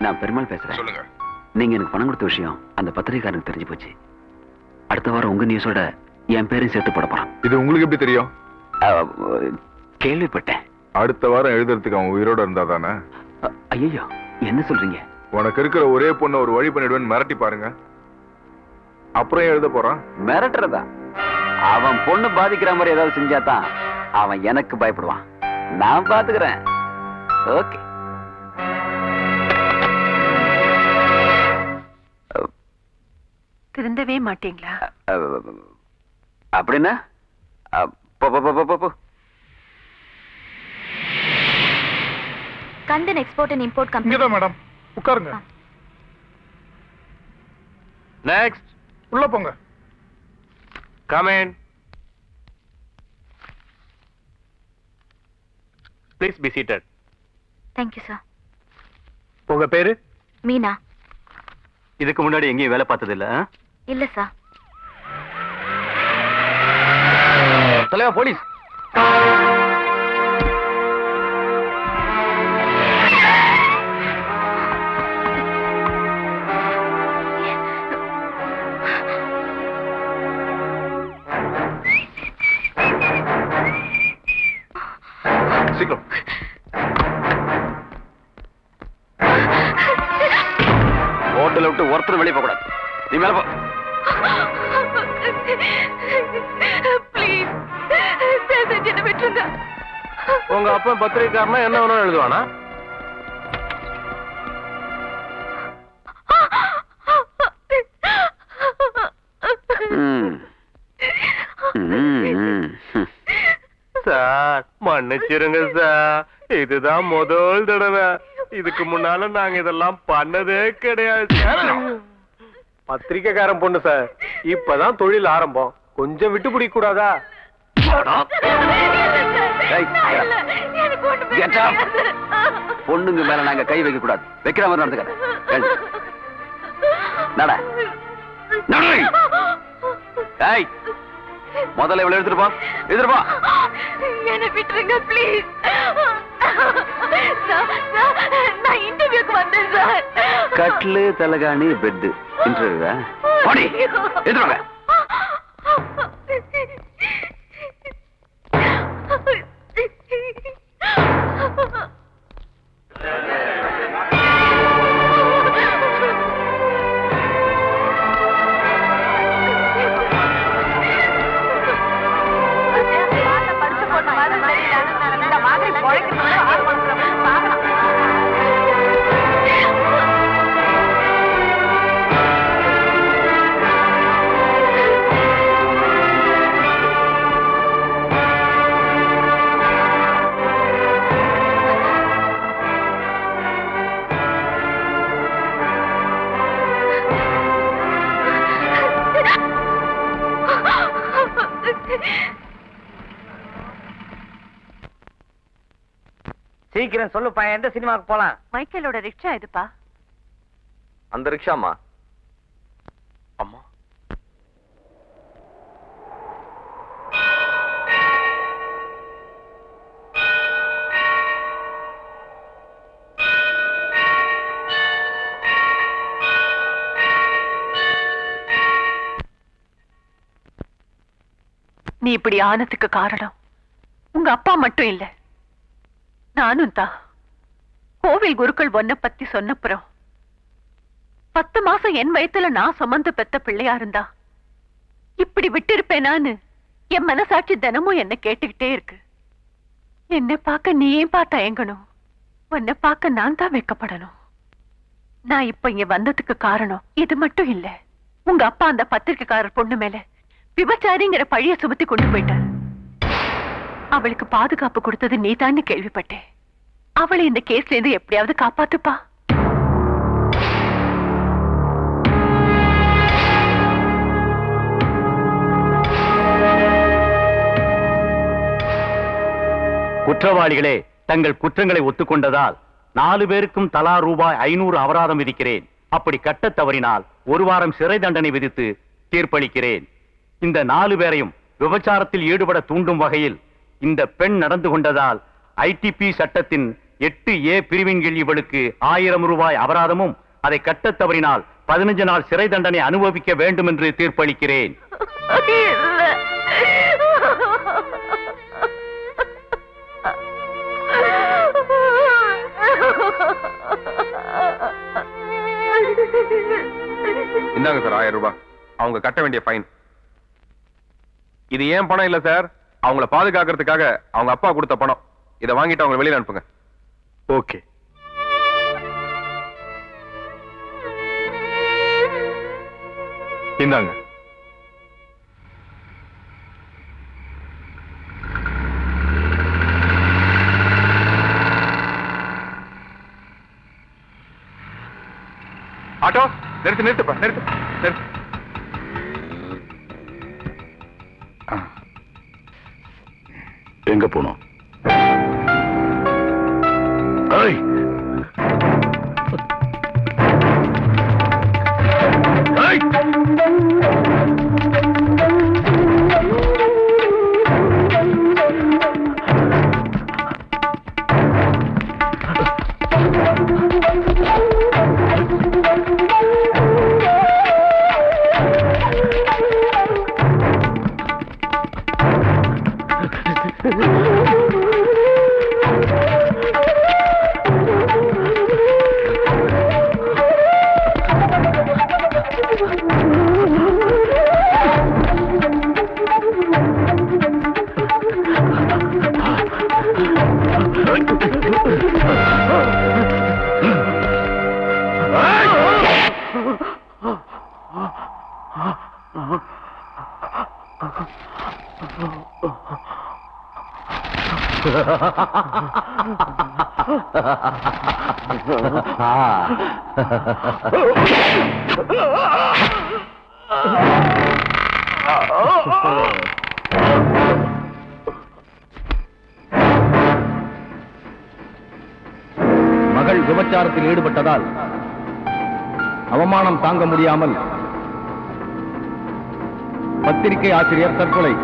நான் பெருமாள் பேசுறேன். சொல்லுங்க. நீங்க எனக்கு பணம் கொடுத்த விஷயம் அந்த பத்திரிகைக்காரனுக்கு தெரிஞ்சு போச்சு. அடுத்த வாரம் உங்க நியூஸோட என் பேரையும் சேர்த்து போட போறான். இது உங்களுக்கு எப்படி தெரியும்? கேள்விப்பட்டேன். அடுத்த வாரம் எழுதுறதுக்கு அவன் உயிரோட இருந்தா தானே? ஐயோ, என்ன சொல்றீங்க? உனக்கு இருக்கிற ஒரே பொண்ணு ஒரு வழி பண்ணிடுவேன்னு மிரட்டி பாருங்க. அப்புறம் எழுத போறான். மிரட்டுறதா? அவன் பொண்ணு பாதிக்கிற மாதிரி ஏதாவது செஞ்சாதான் அவன் எனக்கு பயப்படுவான். நான் பாத்துக்கிறேன். ஓகே. திருந்தவே மாட்டீங்களா? அப்படின்னா Kandan export and import company. இங்கதான் மேடம், உட்காருங்க. நெக்ஸ்ட். உள்ள போங்க. Come in. Please be seated. Thank you sir. உங்க பேரு? மீனா. இதுக்கு முன்னாடி எங்கேயும் வேலை பார்த்தது இல்ல? இல்ல சார். தலைவா, போலீஸ். சீக்கிரம். ஹோட்டலை விட்டு ஒருத்தர் வெளியே போக கூடாது. நீ மேல போ. ப்ளீஸ் என்ன விட்டுருங்க. உங்க அப்பா பத்திரிகைக்காரனா என்ன வேணும் எழுதுவானா? சார் மன்னிச்சிருங்க சார், இதுதான் முதல் தடவை. இதுக்கு முன்னால நாங்க இதெல்லாம் பண்ணதே கிடையாது. பத்திரிக்கைக்காரன் பொண்ணு சார், இப்பதான் தொழில் ஆரம்பம், கொஞ்சம் விட்டு பிடிக்க கூடாதா? பொண்ணுங்க மேல நாங்க கை வைக்க கூடாது. வைக்கிற மாதிரி நடந்துக்க. முதல்ல இவ்வளவு எடுத்துட்டு போ. எடுத்துட்டு போ. என்ன விட்டுருங்க ப்ளீஸ். நான் இன்டர்வியூக்கு வந்தேன் சார். கட்லு, தலகாணி, பெட். இன்டர்வியூவா? போடி. எடுத்துட்டு சீக்கிரம் சொல்லுப்பா, எந்த சினிமாவுக்கு போலாம்? மைக்கேலோட ரிக்ஷா இதுப்பா. அந்த ரிக்ஷாமா? அம்மா, நீ இப்படி ஆனதுக்கு காரணம் உங்க அப்பா மட்டும் இல்ல, நானும் தான். கோவில் குருக்கள் ஒன்ன பத்தி சொன்னப்புறம் 10 மாசம் என் வயத்துல நான் சுமந்து பெத்த பிள்ளையா இருந்தா இப்படி விட்டு இருப்பேனான்னு என் மனசாட்சி தினமும் என்ன கேட்டுக்கிட்டே இருக்கு. என்னை பார்க்க நீ ஏன் தயங்கணும்? உன்னை பார்க்க நான் தான் வைக்கப்படணும். நான் இப்ப இங்க வந்ததுக்கு காரணம் இது மட்டும் இல்ல. உங்க அப்பா அந்த பத்திரிக்கைக்காரர் பொண்ணு மேல விபச்சாரிங்கிற பழிய சுமத்தி கொண்டு போயிட்டார். அவளுக்கு பாதுகாப்பு கொடுத்தது நீதான்னு கேள்விப்பட்டேன். அவளை இந்த கேஸ்ல இருந்து எப்படியாவது காப்பாத்துப்பா. குற்றவாளிகளே தங்கள் குற்றங்களை ஒத்துக்கொண்டதால் 4 பேருக்கும் தலா ரூபாய் 500 அபராதம் விதிக்கிறேன். அப்படி கட்ட தவறினால் 1 வாரம் சிறை தண்டனை விதித்து தீர்ப்பளிக்கிறேன். இந்த 4 பேரையும் விபச்சாரத்தில் ஈடுபட தூண்டும் வகையில் இந்த பெண் நடந்து கொண்டதால் ITP சட்டத்தின் 8A பிரிவின் கீழ் இவளுக்கு 1000 ரூபாய் அபராதமும் அதை கட்டத் தவறினால் 15 நாள் சிறை தண்டனை அனுபவிக்க வேண்டும் என்று தீர்ப்பளிக்கிறேன். இந்தாங்க சார் 1000 ரூபாய். அவங்க கட்ட வேண்டிய ஃபைன். இது ஏன் பணம் இல்ல சார், அவங்கள பாதுகாக்கிறதுக்காக அவங்க அப்பா கொடுத்த பணம். இதை வாங்கிட்டு அவங்க வெளியில அனுப்புங்க. ஓகே. இந்தாங்க. ஆட்டோ நிறுத்து, நிறுத்துப்பா, நிறுத்து, நிறுத்து. எங்க போனோம்? மகள் விபச்சாரத்தில் ஈடுபட்டதால் அவமானம் தாங்க முடியாமல் பத்திரிகை ஆசிரியர் தற்கொலை.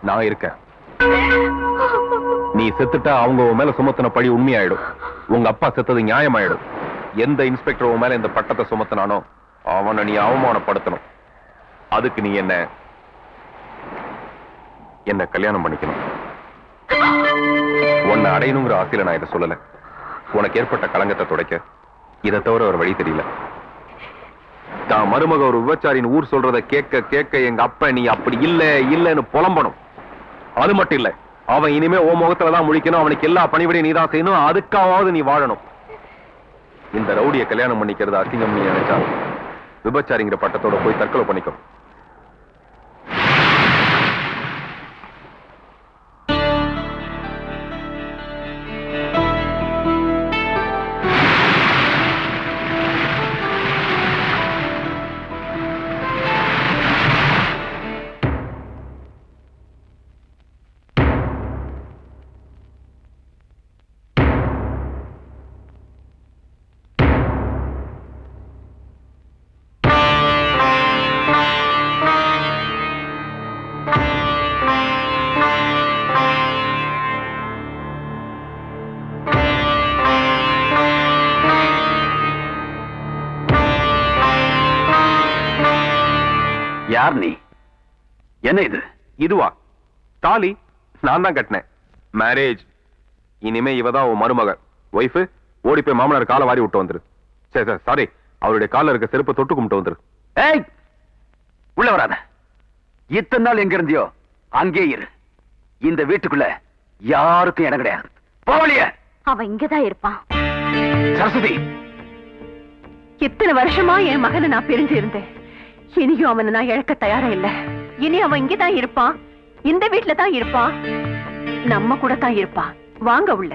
நான் இருக்கேன். நீ செத்துட்டா அவங்க உன் மேல சுமத்தின பழி உண்மையாயிடும். உங்க அப்பா செத்தது நியாயமாயிடும். எந்த இன்ஸ்பெக்டர் உன் மேல இந்த பட்டத்தை சுமத்தினானோ அவனை நீ அவமானப்படுத்தணும். அதுக்கு நீ என்ன கல்யாணம் பண்ணிக்கணும். உன்னை அடையணுங்கிற ஆசையில நான் இதை சொல்லல. உனக்கு ஏற்பட்ட களங்கத்தை துடைக்க இதை தவிர ஒரு வழி தெரியல. தான் மருமக ஒரு விபச்சாரின் ஊர் சொல்றத கேட்க கேட்க எங்க அப்ப நீ அப்படி இல்லன்னு புலம்பணும். அது மட்டும் இல்ல, அவன் இனிமே ஓ முகத்துலதான் முழிக்கணும். அவனுக்கு எல்லா பணிவிடையும் நீ தான் செய்யணும். அதுக்காவது நீ வாழணும். இந்த ரவுடிய கல்யாணம் பண்ணிக்கிறது அசிங்கம் நீ நினைச்சா விபச்சாரிங்கிற பட்டத்தோட போய் தற்கொலை பண்ணிக்கோ. யார் நீ? என்ன இது? இதுவா? தாலி நான் தான் கட்டினேன். மேரேஜ். இனிமே இவதான் உன் மருமக. ஒய்ஃபு ஓடி போய் மாமனார் காலை வாரி விட்டு வந்துரு. சரி சாரி, அவருடைய கால இருக்க செருப்பை தொட்டு கும்பிட்டு வந்துரு. ஏய், உள்ள வராத. இத்தனை நாள் எங்க இருந்தியோ அங்கே இரு. இந்த வீட்டுக்குள்ள யாருக்கும் இடம் கிடையாது. போவலிய. அவன் இங்கதான் இருப்பான். சரஸ்வதி, இத்தனை வருஷமா என் மகனை நான் பிரிஞ்சு இருந்தேன். இனியும் அவனை நான் இழக்க தயாரா இல்ல. இனி அவன் இங்கதான் இருப்பான். இந்த வீட்ல தான் இருப்பான், நம்ம கூட தான் இருப்பான். வாங்க உள்ள.